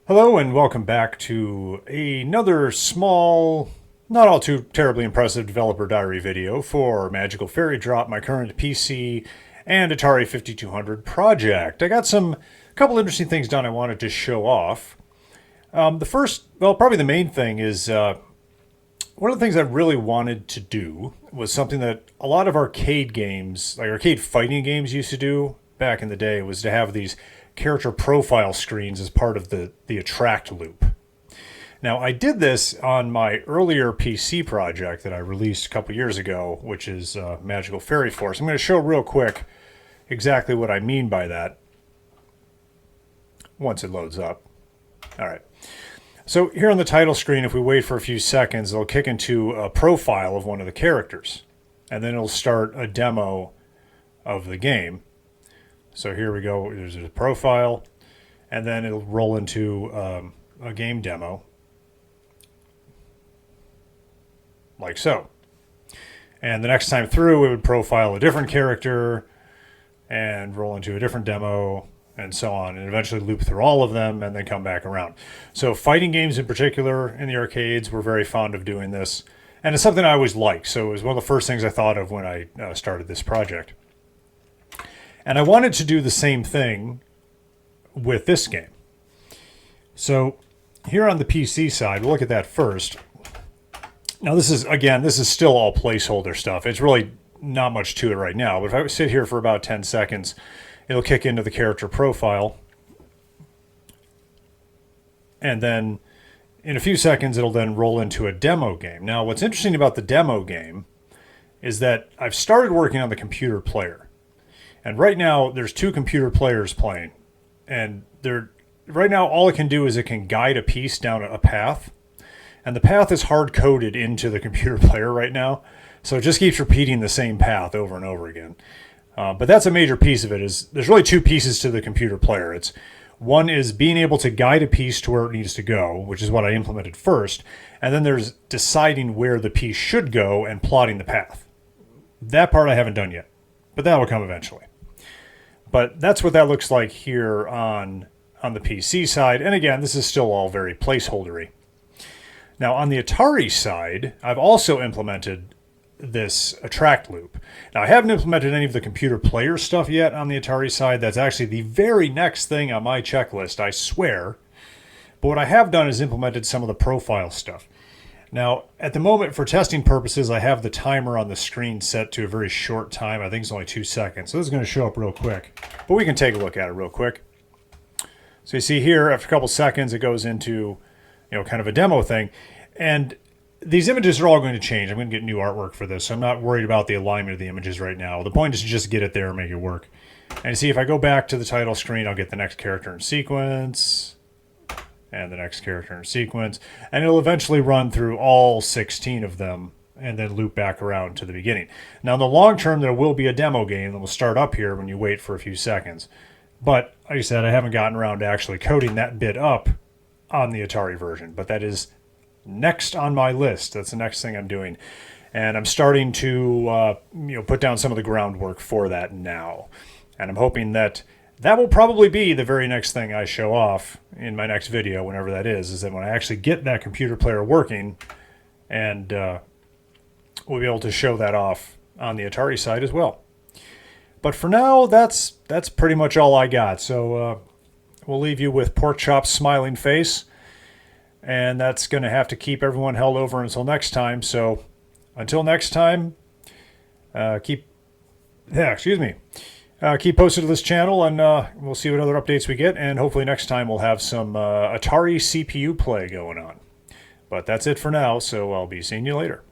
Hello and welcome back to another small, not all too terribly impressive developer diary video for Magical Fairy Drop, my current PC and Atari 5200 project. I got a couple interesting things done I wanted to show off. The first, well, probably the main thing is one of the things I really wanted to do was something that a lot of arcade games, like arcade fighting games, used to do back in the day, was to have these character profile screens as part of the attract loop. Now, I did this on my earlier PC project that I released a couple years ago, which is Magical Fairy Force. I'm going to show real quick exactly what I mean by that once it loads up. All right. So here on the title screen, if we wait for a few seconds, it'll kick into a profile of one of the characters, and then it'll start a demo of the game. So here we go, there's a profile, and then it'll roll into a game demo, like so. And the next time through, it would profile a different character and roll into a different demo, and so on, and eventually loop through all of them and then come back around. So fighting games in particular in the arcades were very fond of doing this, and it's something I always liked, so it was one of the first things I thought of when I started this project. And I wanted to do the same thing with this game. So here on the PC side, we'll look at that first. Now this is still all placeholder stuff. It's really not much to it right now, but if I sit here for about 10 seconds, it'll kick into the character profile. And then in a few seconds, it'll then roll into a demo game. Now, what's interesting about the demo game is that I've started working on the computer player. And right now, there's two computer players playing. And right now, all it can do is it can guide a piece down a path. And the path is hard-coded into the computer player right now. So it just keeps repeating the same path over and over again. But that's a major piece of it. There's really two pieces to the computer player. One is being able to guide a piece to where it needs to go, which is what I implemented first. And then there's deciding where the piece should go and plotting the path. That part I haven't done yet, but that will come eventually. But that's what that looks like here on the PC side. And again, this is still all very placeholdery. Now on the Atari side, I've also implemented this attract loop. Now I haven't implemented any of the computer player stuff yet on the Atari side. That's actually the very next thing on my checklist, I swear. But what I have done is implemented some of the profile stuff. Now, at the moment, for testing purposes, I have the timer on the screen set to a very short time. I think it's only 2 seconds. So this is going to show up real quick. But we can take a look at it real quick. So you see here, after a couple seconds, it goes into, kind of a demo thing. And these images are all going to change. I'm going to get new artwork for this, so I'm not worried about the alignment of the images right now. The point is to just get it there and make it work. And you see, if I go back to the title screen, I'll get the next character in sequence, and the next character in sequence, and it'll eventually run through all 16 of them, and then loop back around to the beginning. Now, in the long term, there will be a demo game that will start up here when you wait for a few seconds. But, like I said, I haven't gotten around to actually coding that bit up on the Atari version, but that is next on my list. That's the next thing I'm doing. And I'm starting to put down some of the groundwork for that now. And I'm hoping that will probably be the very next thing I show off in my next video, whenever that is that when I actually get that computer player working, and we'll be able to show that off on the Atari side as well. But for now, that's pretty much all I got. So we'll leave you with Porkchop's smiling face. And that's going to have to keep everyone held over until next time. So until next time, keep posted to this channel, and we'll see what other updates we get. And hopefully next time we'll have some Atari CPU play going on. But that's it for now, so I'll be seeing you later.